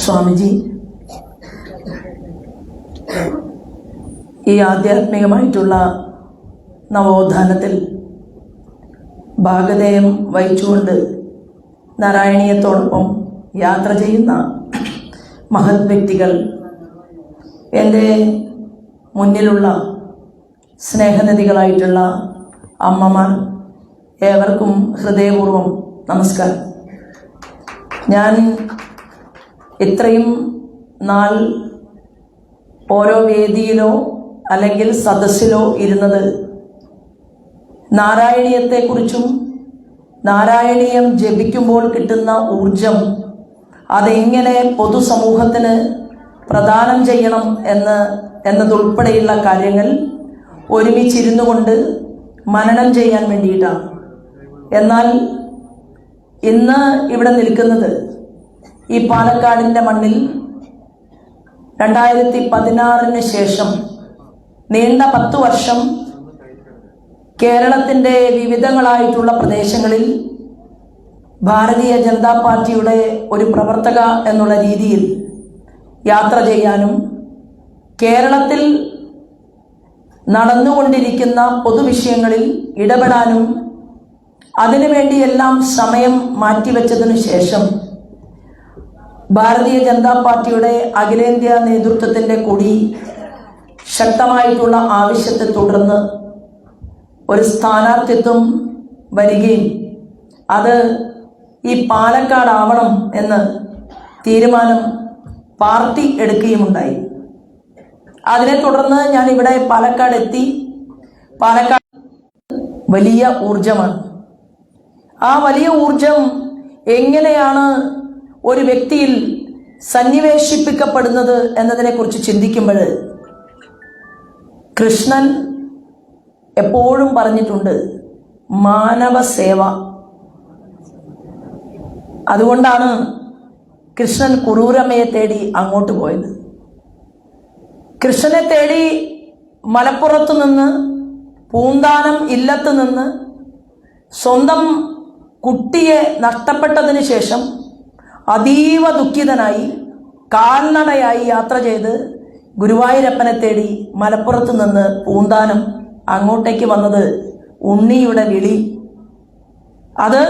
സ്വാമിജി, ഈ ആധ്യാത്മികമായിട്ടുള്ള നവോത്ഥാനത്തിൽ ഭാഗധേയം വഹിച്ചുകൊണ്ട് നാരായണീയത്തോടൊപ്പം യാത്ര ചെയ്യുന്ന മഹത് വ്യക്തികൾ, എൻ്റെ മുന്നിലുള്ള സ്നേഹനദികളായിട്ടുള്ള അമ്മമാർ, ഏവർക്കും ഹൃദയപൂർവ്വം നമസ്കാരം. ഞാൻ ഇത്രയും നാൾ ഓരോ വേദിയിലോ അല്ലെങ്കിൽ സദസ്സിലോ ഇരുന്നത് നാരായണീയത്തെക്കുറിച്ചും നാരായണീയം ജപിക്കുമ്പോൾ കിട്ടുന്ന ഊർജം അതെങ്ങനെ പൊതുസമൂഹത്തിന് പ്രദാനം ചെയ്യണം എന്നതുൾപ്പെടെയുള്ള കാര്യങ്ങൾ ഒരുമിച്ചിരുന്നു കൊണ്ട് മനനം ചെയ്യാൻ വേണ്ടിയിട്ടാണ്. എന്നാൽ ഇന്ന് ഇവിടെ നിൽക്കുന്നത് ഈ പാലക്കാടിൻ്റെ മണ്ണിൽ 2016 ശേഷം നീണ്ട 10 വർഷം കേരളത്തിൻ്റെ വിവിധങ്ങളായിട്ടുള്ള പ്രദേശങ്ങളിൽ ഭാരതീയ ജനതാ പാർട്ടിയുടെ ഒരു പ്രവർത്തക എന്നുള്ള രീതിയിൽ യാത്ര ചെയ്യാനും കേരളത്തിൽ നടന്നുകൊണ്ടിരിക്കുന്ന പൊതുവിഷയങ്ങളിൽ ഇടപെടാനും അതിനുവേണ്ടിയെല്ലാം സമയം മാറ്റിവെച്ചതിനു ശേഷം ഭാരതീയ ജനതാ പാർട്ടിയുടെ അഖിലേന്ത്യാ നേതൃത്വത്തിൻ്റെ കൂടി ശക്തമായിട്ടുള്ള ആവശ്യത്തെ തുടർന്ന് ഒരു സ്ഥാനാർത്ഥിത്വം വരികയും അത് ഈ പാലക്കാടാവണം എന്ന് തീരുമാനം പാർട്ടി എടുക്കുകയുമുണ്ടായി. അതിനെ തുടർന്ന് ഞാൻ ഇവിടെ പാലക്കാട് എത്തി. പാലക്കാട് വലിയ ഊർജമാണ്. ആ വലിയ ഊർജം എങ്ങനെയാണ് ഒരു വ്യക്തിയിൽ സന്നിവേശിപ്പിക്കപ്പെടുന്നത് എന്നതിനെക്കുറിച്ച് ചിന്തിക്കുമ്പോൾ കൃഷ്ണൻ എപ്പോഴും പറഞ്ഞിട്ടുണ്ട് മാനവ സേവ. അതുകൊണ്ടാണ് കൃഷ്ണൻ കുറൂരമ്മയെ തേടി അങ്ങോട്ട് പോയത്. കൃഷ്ണനെ തേടി മലപ്പുറത്തു നിന്ന്, പൂന്താനം ഇല്ലത്ത് നിന്ന് സ്വന്തം കുട്ടിയെ നഷ്ടപ്പെട്ടതിന് ശേഷം അതീവ ദുഃഖിതനായി കാൽനടയായി യാത്ര ചെയ്ത് ഗുരുവായൂരപ്പനെ തേടി മലപ്പുറത്ത് നിന്ന് പൂന്താനം അങ്ങോട്ടേക്ക് വന്നത് ഉണ്ണിയുടെ വിളി. അത്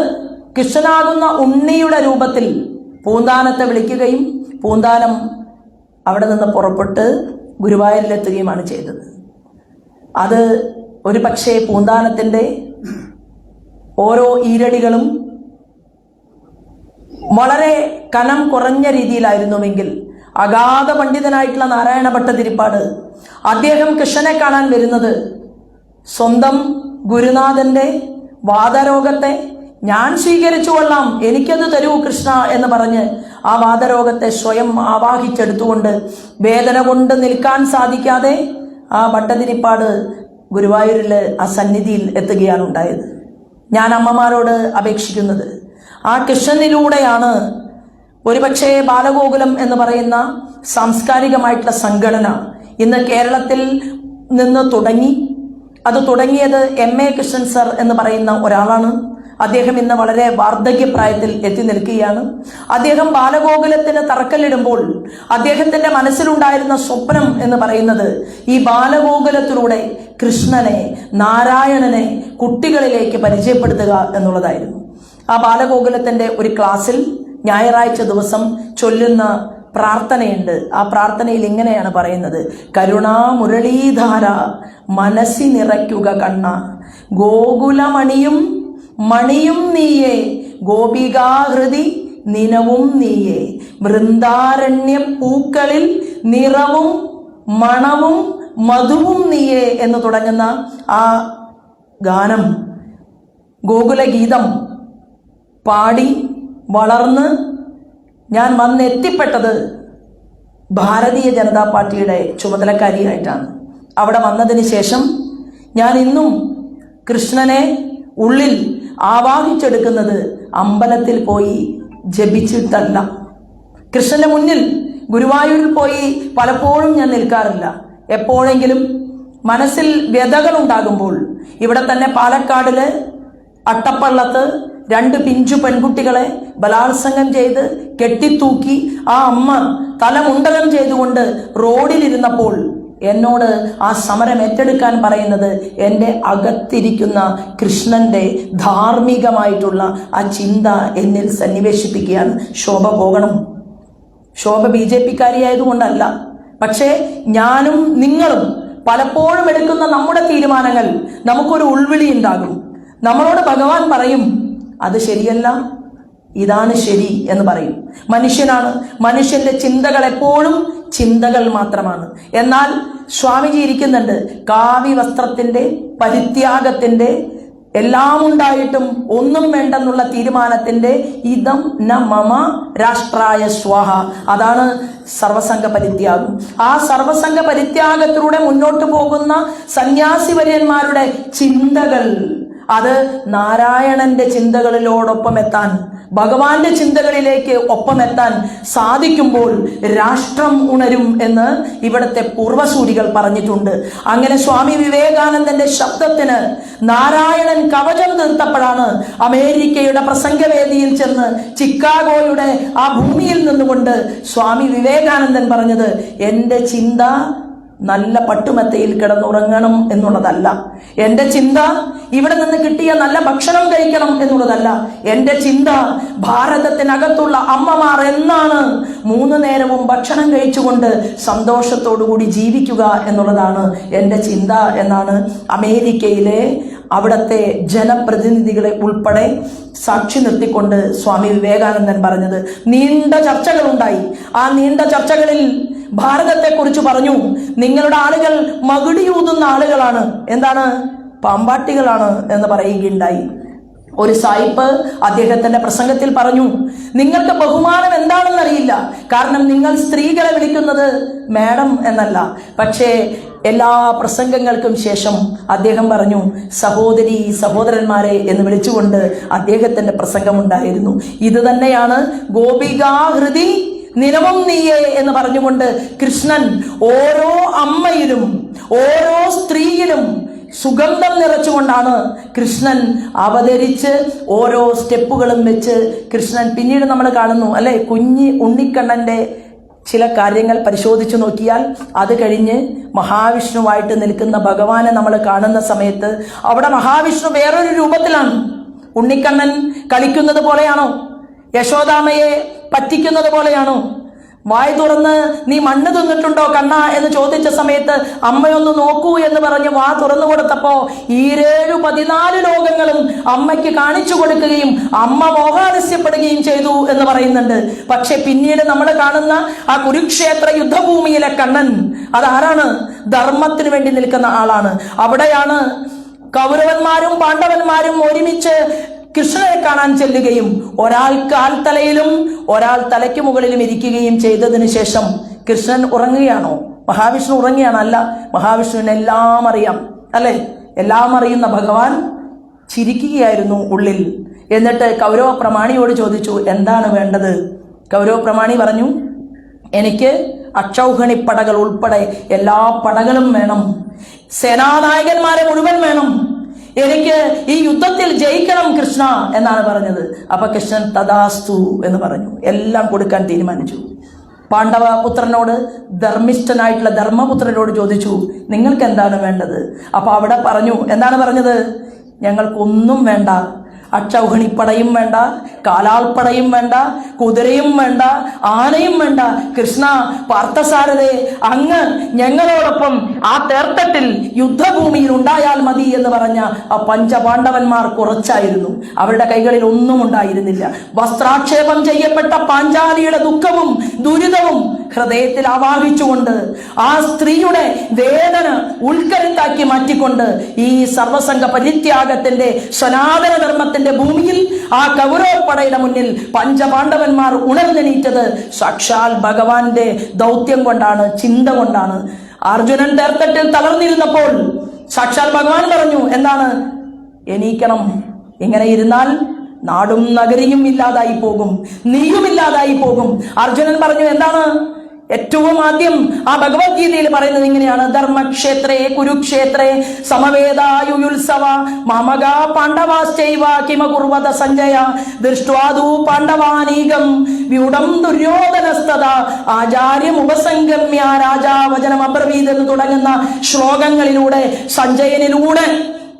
കൃഷ്ണനാകുന്ന ഉണ്ണിയുടെ രൂപത്തിൽ പൂന്താനത്തെ വിളിക്കുകയും പൂന്താനം അവിടെ നിന്ന് പുറപ്പെട്ട് ഗുരുവായൂരിലെത്തുകയുമാണ് ചെയ്തത്. അത് ഒരു പക്ഷേ പൂന്താനത്തിൻ്റെ ഓരോ ഈരടികളും വളരെ കനം കുറഞ്ഞ രീതിയിലായിരുന്നുവെങ്കിൽ അഗാധ പണ്ഡിതനായിട്ടുള്ള നാരായണ ഭട്ടതിരിപ്പാട് അദ്ദേഹം കൃഷ്ണനെ കാണാൻ വരുന്നത് സ്വന്തം ഗുരുനാഥന്റെ വാതരോഗത്തെ ഞാൻ സ്വീകരിച്ചു കൊള്ളാം, എനിക്കത് തരൂ കൃഷ്ണ എന്ന് പറഞ്ഞ് ആ വാതരോഗത്തെ സ്വയം ആവാഹിച്ചെടുത്തുകൊണ്ട് വേദന കൊണ്ട് നിൽക്കാൻ സാധിക്കാതെ ആ ഭട്ടതിരിപ്പാട് ഗുരുവായൂരിൽ ആ സന്നിധിയിൽ എത്തുകയാണ് ഉണ്ടായത്. ഞാൻ അമ്മമാരോട് അപേക്ഷിക്കുന്നത് ആ കൃഷ്ണനിലൂടെയാണ് ഒരുപക്ഷെ ബാലഗോകുലം എന്ന് പറയുന്ന സാംസ്കാരികമായിട്ടുള്ള സംഘടന ഇന്ന് കേരളത്തിൽ നിന്ന് തുടങ്ങി. അത് തുടങ്ങിയത് MA കൃഷ്ണൻ സർ എന്ന് പറയുന്ന ഒരാളാണ്. അദ്ദേഹം ഇന്ന് വളരെ വാർദ്ധക്യപ്രായത്തിൽ എത്തി നിൽക്കുകയാണ്. അദ്ദേഹം ബാലഗോകുലത്തിന് തറക്കല്ലിടുമ്പോൾ അദ്ദേഹത്തിന്റെ മനസ്സിലുണ്ടായിരുന്ന സ്വപ്നം എന്ന് പറയുന്നത് ഈ ബാലഗോകുലത്തിലൂടെ കൃഷ്ണനെ, നാരായണനെ കുട്ടികളിലേക്ക് പരിചയപ്പെടുത്തുക എന്നുള്ളതായിരുന്നു. ആ ബാലഗോകുലത്തിന്റെ ഒരു ക്ലാസ്സിൽ ഞായറാഴ്ച ദിവസം ചൊല്ലുന്ന പ്രാർത്ഥനയുണ്ട്. ആ പ്രാർത്ഥനയിൽ ഇങ്ങനെയാണ് പറയുന്നത്: കരുണാമുരളീധാര മനസ്സി നിറയ്ക്കുക കണ്ണ, ഗോകുലമണിയും മണിയും നീയേ, ഗോപികാഹൃതി നിനവും നീയേ, വൃന്ദാരണ്യ പൂക്കളിൽ നിറവും മണവും മധുവും നീയേ എന്ന് തുടങ്ങുന്ന ആ ഗാനം, ഗോകുലഗീതം പാടി വളർന്ന് ഞാൻ വന്നെത്തിപ്പെട്ടത് ഭാരതീയ ജനതാ പാർട്ടിയുടെ ചുമതലക്കാരിയായിട്ടാണ്. അവിടെ വന്നതിന് ശേഷം ഞാൻ ഇന്നും കൃഷ്ണനെ ഉള്ളിൽ ആവാഹിച്ചെടുക്കുന്നത് അമ്പലത്തിൽ പോയി ജപിച്ചിട്ടല്ല. കൃഷ്ണന്റെ മുന്നിൽ ഗുരുവായൂരിൽ പോയി പലപ്പോഴും ഞാൻ നിൽക്കാറില്ല. എപ്പോഴെങ്കിലും മനസ്സിൽ വ്യതകൾ ഉണ്ടാകുമ്പോൾ ഇവിടെ തന്നെ പാലക്കാടില് അട്ടപ്പള്ളത്ത് 2 പിഞ്ചു പെൺകുട്ടികളെ ബലാത്സംഗം ചെയ്ത് കെട്ടിത്തൂക്കി ആ അമ്മ തലമുണ്ടനം ചെയ്തുകൊണ്ട് റോഡിലിരുന്നപ്പോൾ എന്നോട് ആ സമരം ഏറ്റെടുക്കാൻ പറയുന്നത് എൻ്റെ അകത്തിരിക്കുന്ന കൃഷ്ണന്റെ ധാർമ്മികമായിട്ടുള്ള ആ ചിന്ത എന്നിൽ സന്നിവേശിപ്പിക്കുകയാണ്. ശോഭ പോകണം. ശോഭ BJP-കാരിയായതുകൊണ്ടല്ല. പക്ഷേ ഞാനും നിങ്ങളും പലപ്പോഴും എടുക്കുന്ന നമ്മുടെ തീരുമാനങ്ങൾ നമുക്കൊരു ഉൾവിളി ഉണ്ടാകും. നമ്മളോട് ഭഗവാൻ പറയും, അത് ശരിയല്ല, ഇതാണ് ശരി എന്ന് പറയും. മനുഷ്യനാണ്, മനുഷ്യന്റെ ചിന്തകൾ എപ്പോഴും ചിന്തകൾ മാത്രമാണ്. എന്നാൽ സ്വാമിജി ഇരിക്കുന്നുണ്ട്, കാവി വസ്ത്രത്തിന്റെ പരിത്യാഗത്തിന്റെ എല്ലാം ഉണ്ടായിട്ടും ഒന്നും വേണ്ടെന്നുള്ള തീരുമാനത്തിന്റെ ഇദം ന മമ രാഷ്ട്രായ സ്വാഹ, അതാണ് സർവസംഘ പരിത്യാഗം. ആ സർവസംഘ പരിത്യാഗത്തിലൂടെ മുന്നോട്ട് പോകുന്ന സന്യാസിവര്യന്മാരുടെ ചിന്തകൾ, അത് നാരായണന്റെ ചിന്തകളിലോടൊപ്പം എത്താൻ, ഭഗവാന്റെ ചിന്തകളിലേക്ക് ഒപ്പമെത്താൻ സാധിക്കുമ്പോൾ രാഷ്ട്രം ഉണരും എന്ന് ഇവിടുത്തെ പൂർവസൂരികൾ പറഞ്ഞിട്ടുണ്ട്. അങ്ങനെ സ്വാമി വിവേകാനന്ദന്റെ ശബ്ദത്തിന് നാരായണൻ കവചം തീർത്തപ്പോഴാണ് അമേരിക്കയുടെ പ്രസംഗവേദിയിൽ ചെന്ന് ചിക്കാഗോയുടെ ആ ഭൂമിയിൽ നിന്നുകൊണ്ട് സ്വാമി വിവേകാനന്ദൻ പറഞ്ഞത്, എൻ്റെ ചിന്ത നല്ല പട്ടുമെത്തയിൽ കിടന്നുറങ്ങണം എന്നുള്ളതല്ല, എൻ്റെ ചിന്ത ഇവിടെ നിന്ന് കിട്ടിയ നല്ല ഭക്ഷണം കഴിക്കണം എന്നുള്ളതല്ല, എൻ്റെ ചിന്ത ഭാരതത്തിനകത്തുള്ള അമ്മമാർ എന്നാണ് 3 നേരവും ഭക്ഷണം കഴിച്ചുകൊണ്ട് സന്തോഷത്തോടുകൂടി ജീവിക്കുക എന്നുള്ളതാണ് എൻ്റെ ചിന്ത എന്നാണ് അമേരിക്കയിലെ അവിടത്തെ ജനപ്രതിനിധികളെ ഉൾപ്പെടെ സാക്ഷി നിർത്തിക്കൊണ്ട് സ്വാമി വിവേകാനന്ദൻ പറഞ്ഞത്. നീണ്ട ചർച്ചകളുണ്ടായി. ആ നീണ്ട ചർച്ചകളിൽ ഭാരതത്തെക്കുറിച്ച് പറഞ്ഞു, നിങ്ങളുടെ ആളുകൾ മകുടിയൂതുന്ന ആളുകളാണ്, എന്താണ്, പാമ്പാട്ടികളാണ് എന്ന് പറയുകയുണ്ടായി. ഒരു സായിപ്പ് അദ്ദേഹത്തിന്റെ പ്രസംഗത്തിൽ പറഞ്ഞു, നിങ്ങൾക്ക് ബഹുമാനം എന്താണെന്നറിയില്ല, കാരണം നിങ്ങൾ സ്ത്രീകളെ വിളിക്കുന്നത് മാഡം എന്നല്ല. പക്ഷേ എല്ലാ പ്രസംഗങ്ങൾക്കും ശേഷം അദ്ദേഹം പറഞ്ഞു, സഹോദരി സഹോദരന്മാരെ എന്ന് വിളിച്ചുകൊണ്ട് അദ്ദേഹത്തിന്റെ പ്രസംഗമുണ്ടായിരുന്നു. ഇത് തന്നെയാണ് ഗോപികാഹൃതി നിലവും നീയേ എന്ന് പറഞ്ഞുകൊണ്ട് കൃഷ്ണൻ ഓരോ അമ്മയിലും ഓരോ സ്ത്രീയിലും സുഗന്ധം നിറച്ചുകൊണ്ടാണ് കൃഷ്ണൻ അവതരിച്ച് ഓരോ സ്റ്റെപ്പുകളും വെച്ച് കൃഷ്ണൻ പിന്നീട് നമ്മൾ കാണുന്നു അല്ലെ, ഉണ്ണിക്കണ്ണന്റെ ചില കാര്യങ്ങൾ പരിശോധിച്ചു നോക്കിയാൽ അത് കഴിഞ്ഞ് മഹാവിഷ്ണുവായിട്ട് നിൽക്കുന്ന ഭഗവാനെ നമ്മൾ കാണുന്ന സമയത്ത് അവിടെ മഹാവിഷ്ണു വേറൊരു രൂപത്തിലാണ്. ഉണ്ണിക്കണ്ണൻ കളിക്കുന്നത് പോലെയാണോ? യശോദാമയെ പറ്റിക്കുന്നത് പോലെയാണോ? വായ് തുറന്ന് നീ മണ്ണ് തിന്നിട്ടുണ്ടോ കണ്ണ എന്ന് ചോദിച്ച സമയത്ത് അമ്മയൊന്ന് നോക്കൂ എന്ന് പറഞ്ഞ് വാ തുറന്നു കൊടുത്തപ്പോ 14 ലോകങ്ങളും അമ്മയ്ക്ക് കാണിച്ചു കൊടുക്കുകയും അമ്മ മോഹാലസ്യപ്പെടുകയും ചെയ്തു എന്ന് പറയുന്നുണ്ട്. പക്ഷെ പിന്നീട് നമ്മൾ കാണുന്ന ആ കുരുക്ഷേത്ര യുദ്ധഭൂമിയിലെ കണ്ണൻ അതാരാണ്? ധർമ്മത്തിന് വേണ്ടി നിൽക്കുന്ന ആളാണ്. അവിടെയാണ് കൗരവന്മാരും പാണ്ഡവന്മാരും ഒരുമിച്ച് കൃഷ്ണനെ കാണാൻ ചെല്ലുകയും ഒരാൾ കാൽത്തലയിലും ഒരാൾ തലയ്ക്ക് മുകളിലും ഇരിക്കുകയും ചെയ്തതിനു ശേഷം കൃഷ്ണൻ ഉറങ്ങുകയാണോ? മഹാവിഷ്ണു ഉറങ്ങുകയാണോ? അല്ല, മഹാവിഷ്ണുവിന് എല്ലാം അറിയാം അല്ലെ. എല്ലാം അറിയുന്ന ഭഗവാൻ ചിരിക്കുകയായിരുന്നു ഉള്ളിൽ. എന്നിട്ട് കൗരവ പ്രമാണിയോട് ചോദിച്ചു, എന്താണ് വേണ്ടത്? കൗരവ പ്രമാണി പറഞ്ഞു, എനിക്ക് അക്ഷൗഹിണിപ്പടകൾ ഉൾപ്പെടെ എല്ലാ പടകളും വേണം, സേനാനായകന്മാരെ മുഴുവൻ വേണം, എനിക്ക് ഈ യുദ്ധത്തിൽ ജയിക്കണം കൃഷ്ണ എന്നാണ് പറഞ്ഞത്. അപ്പൊ കൃഷ്ണൻ തഥാസ്തു എന്ന് പറഞ്ഞു, എല്ലാം കൊടുക്കാൻ തീരുമാനിച്ചു. പാണ്ഡവ പുത്രനോട്, ധർമ്മിഷ്ഠനായിട്ടുള്ള ധർമ്മപുത്രനോട് ചോദിച്ചു, നിങ്ങൾക്ക് എന്താണ് വേണ്ടത്? അപ്പൊ അവിടെ പറഞ്ഞു, എന്താണ് പറഞ്ഞത്? ഞങ്ങൾക്കൊന്നും വേണ്ട, അക്ഷൗഹിണിപ്പടയും വേണ്ട, കാലാൾപ്പടയും വേണ്ട, കുതിരയും വേണ്ട, ആനയും വേണ്ട. കൃഷ്ണ പാർത്ഥസാരഥേ, അങ്ങ് ഞങ്ങളോടൊപ്പം ആ തേർത്തട്ടിൽ യുദ്ധഭൂമിയിൽ ഉണ്ടായാൽ മതി എന്ന് പറഞ്ഞ ആ പഞ്ചപാണ്ഡവന്മാർ കുറച്ചായിരുന്നു. അവരുടെ കൈകളിൽ ഒന്നും ഉണ്ടായിരുന്നില്ല. വസ്ത്രാക്ഷേപം ചെയ്യപ്പെട്ട പാഞ്ചാലിയുടെ ദുഃഖവും ദുരിതവും ഹൃദയത്തിൽ ആവാഹിച്ചുകൊണ്ട് ആ സ്ത്രീയുടെ വേദന ഉൾക്കരുത്താക്കി മാറ്റിക്കൊണ്ട് ഈ സർവസംഘ പരിത്യാഗത്തിന്റെ സനാതന ധർമ്മത്തിന്റെ ഭൂമിയിൽ ആ കൗരവപ്പടയുടെ മുന്നിൽ പഞ്ചപാണ്ഡവന്മാർ ഉണർന്നെണീറ്റത് സാക്ഷാൽ ഭഗവാന്റെ ദൗത്യം കൊണ്ടാണ്, ചിന്ത കൊണ്ടാണ്. അർജുനൻ തേർത്തട്ടിൽ തളർന്നിരുന്നപ്പോൾ സാക്ഷാൽ ഭഗവാൻ പറഞ്ഞു, എന്താണ്? എണീക്കണം, ഇങ്ങനെ ഇരുന്നാൽ നാടും നഗരിയും ഇല്ലാതായി പോകും, നീയും ഇല്ലാതായി പോകും. അർജുനൻ പറഞ്ഞു, എന്താണ്? ഏറ്റവും ആദ്യം ആ ഭഗവത്ഗീതയിൽ പറയുന്നത് ഇങ്ങനെയാണ്: ധർമ്മക്ഷേത്രേ കുരുക്ഷേത്രേ സമവേദായുയുത്സവ മാമക പാണ്ഡവാശ്ചൈവ കിമകുർവത സഞ്ജയ ദൃഷ്ട്വാദു പാണ്ഡവാനീകം വ്യൂഢം ദുര്യോധനസ്തദാ ആചാര്യം ഉപസംഗമ്യ രാജാവചനം അബ്രവീത് എന്ന് തുടങ്ങുന്ന ശ്ലോകങ്ങളിലൂടെ സഞ്ജയനിലൂടെ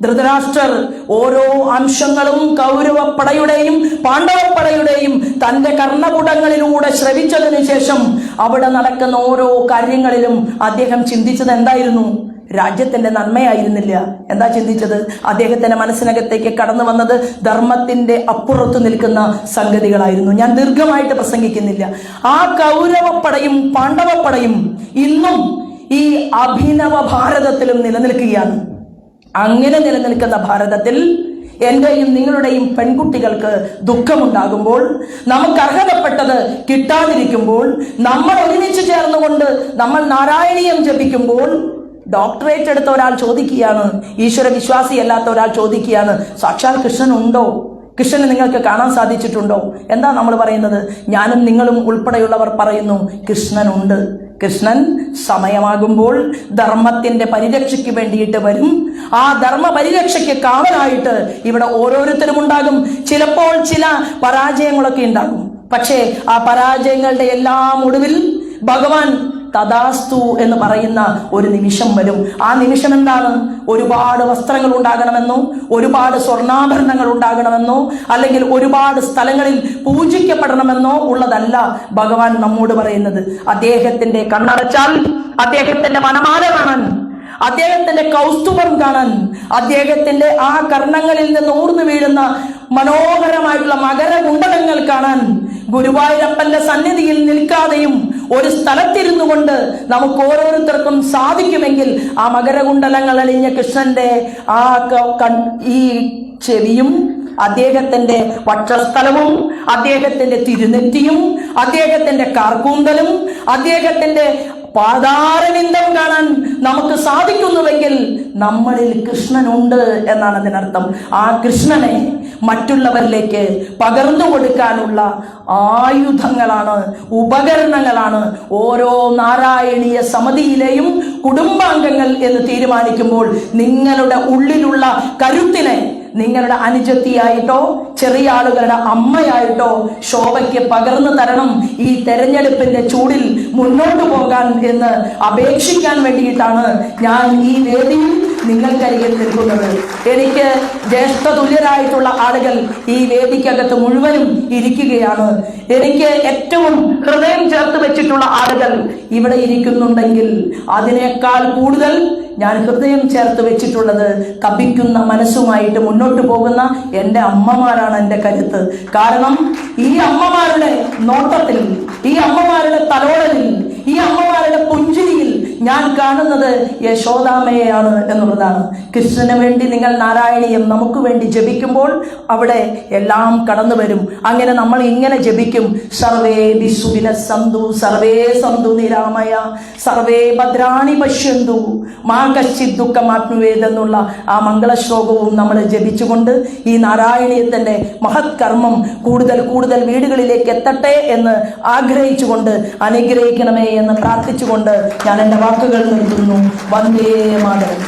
ധൃതരാഷ്ട്രർ ഓരോ അംശങ്ങളും കൗരവപ്പടയുടെയും പാണ്ഡവപ്പടയുടെയും തന്റെ കർണപുടങ്ങളിലൂടെ ശ്രവിച്ചതിനു ശേഷം അവിടെ നടക്കുന്ന ഓരോ കാര്യങ്ങളിലും അദ്ദേഹം ചിന്തിച്ചത് എന്തായിരുന്നു? രാജ്യത്തിന്റെ നന്മയായിരുന്നില്ല. എന്താ ചിന്തിച്ചത്? അദ്ദേഹത്തിന്റെ മനസ്സിനകത്തേക്ക് കടന്നു വന്നത് ധർമ്മത്തിന്റെ അപ്പുറത്ത് നിൽക്കുന്ന സംഗതികളായിരുന്നു. ഞാൻ ദീർഘമായിട്ട് പ്രസംഗിക്കുന്നില്ല. ആ കൗരവപ്പടയും പാണ്ഡവപ്പടയും ഇന്നും ഈ അഭിനവ ഭാരതത്തിലും നിലനിൽക്കുകയാണ്. അങ്ങനെ നിലനിൽക്കുന്ന ഭാരതത്തിൽ എന്റെയും നിങ്ങളുടെയും പെൺകുട്ടികൾക്ക് ദുഃഖമുണ്ടാകുമ്പോൾ, നമുക്ക് അർഹതപ്പെട്ടത് കിട്ടാതിരിക്കുമ്പോൾ, നമ്മൾ ഒരുമിച്ച് ചേർന്നുകൊണ്ട് നമ്മൾ നാരായണീയം ജപിക്കുമ്പോൾ, ഡോക്ടറേറ്റ് എടുത്ത ഒരാൾ ചോദിക്കുകയാണ്, ഈശ്വര വിശ്വാസിയല്ലാത്ത ഒരാൾ ചോദിക്കുകയാണ്, സാക്ഷാൽ കൃഷ്ണൻ ഉണ്ടോ? കൃഷ്ണനെ നിങ്ങൾക്ക് കാണാൻ സാധിച്ചിട്ടുണ്ടോ? എന്താ നമ്മൾ പറയുന്നത്? ഞാനും നിങ്ങളും ഉൾപ്പെടെയുള്ളവർ പറയുന്നു, കൃഷ്ണനുണ്ട്. കൃഷ്ണൻ സമയമാകുമ്പോൾ ധർമ്മത്തിന്റെ പരിരക്ഷയ്ക്ക് വേണ്ടിയിട്ട് വരും. ആ ധർമ്മ പരിരക്ഷയ്ക്ക് കാവലായിട്ട് ഇവിടെ ഓരോരുത്തരും ഉണ്ടാകും. ചിലപ്പോൾ ചില പരാജയങ്ങളൊക്കെ ഉണ്ടാകും. പക്ഷേ ആ പരാജയങ്ങളുടെ എല്ലാം ഒടുവിൽ ഭഗവാൻ തഥാസ്തു എന്ന് പറയുന്ന ഒരു നിമിഷം വരും. ആ നിമിഷം എന്താണ്? ഒരുപാട് വസ്ത്രങ്ങൾ ഉണ്ടാകണമെന്നോ, ഒരുപാട് സ്വർണ്ണാഭരണങ്ങൾ ഉണ്ടാകണമെന്നോ, അല്ലെങ്കിൽ ഒരുപാട് സ്ഥലങ്ങളിൽ പൂജിക്കപ്പെടണമെന്നോ ഉള്ളതല്ല ഭഗവാൻ നമ്മോട് പറയുന്നത്. അദ്ദേഹത്തിന്റെ കണ്ണടച്ചാൽ അദ്ദേഹത്തിന്റെ മനമാല കാണാൻ, അദ്ദേഹത്തിന്റെ കൗസ്തുഭം കാണാൻ, അദ്ദേഹത്തിന്റെ ആ കർണങ്ങളിൽ നിന്ന് ഊർന്നു വീഴുന്ന മനോഹരമായിട്ടുള്ള മകരകുണ്ടലങ്ങൾ കാണാൻ, ഗുരുവായൂരപ്പന്റെ സന്നിധിയിൽ നിൽക്കാതെയും ഒരു സ്ഥലത്തിരുന്നു കൊണ്ട് നമുക്ക് ഓരോരുത്തർക്കും സാധിക്കുമെങ്കിൽ ആ മകരകുണ്ടലങ്ങൾ അണിഞ്ഞ കൃഷ്ണന്റെ ആ ഈ ചെവിയും, അദ്ദേഹത്തിന്റെ വക്ഷസ്ഥലവും, അദ്ദേഹത്തിന്റെ തിരുനെറ്റിയും, അദ്ദേഹത്തിന്റെ കാർക്കൂന്തലും, അദ്ദേഹത്തിന്റെ പാതാരവിന്ദം കാണാൻ നമുക്ക് സാധിക്കുന്നുവെങ്കിൽ നമ്മളിൽ കൃഷ്ണനുണ്ട് എന്നാണ് അതിനർത്ഥം. ആ കൃഷ്ണനെ മറ്റുള്ളവരിലേക്ക് പകർന്നു കൊടുക്കാനുള്ള ആയുധങ്ങളാണ്, ഉപകരണങ്ങളാണ് ഓരോ നാരായണീയ സമിതിയിലെയും കുടുംബാംഗങ്ങൾ എന്ന് തീരുമാനിക്കുമ്പോൾ നിങ്ങളുടെ ഉള്ളിലുള്ള കരുത്തിനെ നിങ്ങളുടെ അനുജത്തിയായിട്ടോ ചെറിയ ആളുകളുടെ അമ്മയായിട്ടോ ശോഭയ്ക്ക് പകർന്നു തരണം. ഈ തെരഞ്ഞെടുപ്പിന്റെ ചൂടിൽ മുന്നോട്ട് പോകാൻ എന്ന് അപേക്ഷിക്കാൻ വേണ്ടിയിട്ടാണ് ഞാൻ ഈ വേദിയിൽ നിങ്ങൾക്കരികിൽ നിൽക്കുന്നത്. എനിക്ക് ജ്യേഷ്ഠ തുല്യരായിട്ടുള്ള ആളുകൾ ഈ വേദിക്കകത്ത് മുഴുവനും ഇരിക്കുകയാണ്. എനിക്ക് ഏറ്റവും ഹൃദയം ചേർത്ത് വെച്ചിട്ടുള്ള ആളുകൾ ഇവിടെ ഇരിക്കുന്നുണ്ടെങ്കിൽ അതിനേക്കാൾ കൂടുതൽ ഞാൻ ഹൃദയം ചേർത്ത് വെച്ചിട്ടുള്ളത് തപിക്കുന്ന മനസ്സുമായിട്ട് മുന്നോട്ട് പോകുന്ന എൻ്റെ അമ്മമാരാണ് എൻ്റെ കരുത്ത്. കാരണം ഈ അമ്മമാരുടെ നോട്ടത്തിൽ, ഈ അമ്മമാരുടെ തലോടലിൽ, ഈ അമ്മമാരുടെ പുഞ്ചിരിയിൽ ഞാൻ കാണുന്നത് യശോദാമ്മയെയാണ് എന്നുള്ളതാണ്. കൃഷ്ണന് വേണ്ടി നിങ്ങൾ നാരായണീയം നമുക്ക് വേണ്ടി ജപിക്കുമ്പോൾ അവിടെ എല്ലാം കടന്നു വരും. അങ്ങനെ നമ്മൾ ഇങ്ങനെ ജപിക്കും: സർവേ വിസുവിന സന്തു സർവേ സന്തു നിരാമയ സർവേ ഭദ്രാണി പശ്യന്തു മാ കശ്ചിത് ദുഃഖമാപ്നുവേദ് എന്നുള്ള ആ മംഗളശ്ലോകവും നമ്മൾ ജപിച്ചുകൊണ്ട് ഈ നാരായണീയത്തിന്റെ മഹത് കർമ്മം കൂടുതൽ കൂടുതൽ വീടുകളിലേക്ക് എത്തട്ടെ എന്ന് ആഗ്രഹിച്ചുകൊണ്ട് അനുഗ്രഹിക്കണമേ എന്ന് പ്രാർത്ഥിച്ചുകൊണ്ട് ഞാൻ എൻ്റെ വാക്കുകൾ നിർത്തുന്നു. വന്ദേ മാതരം.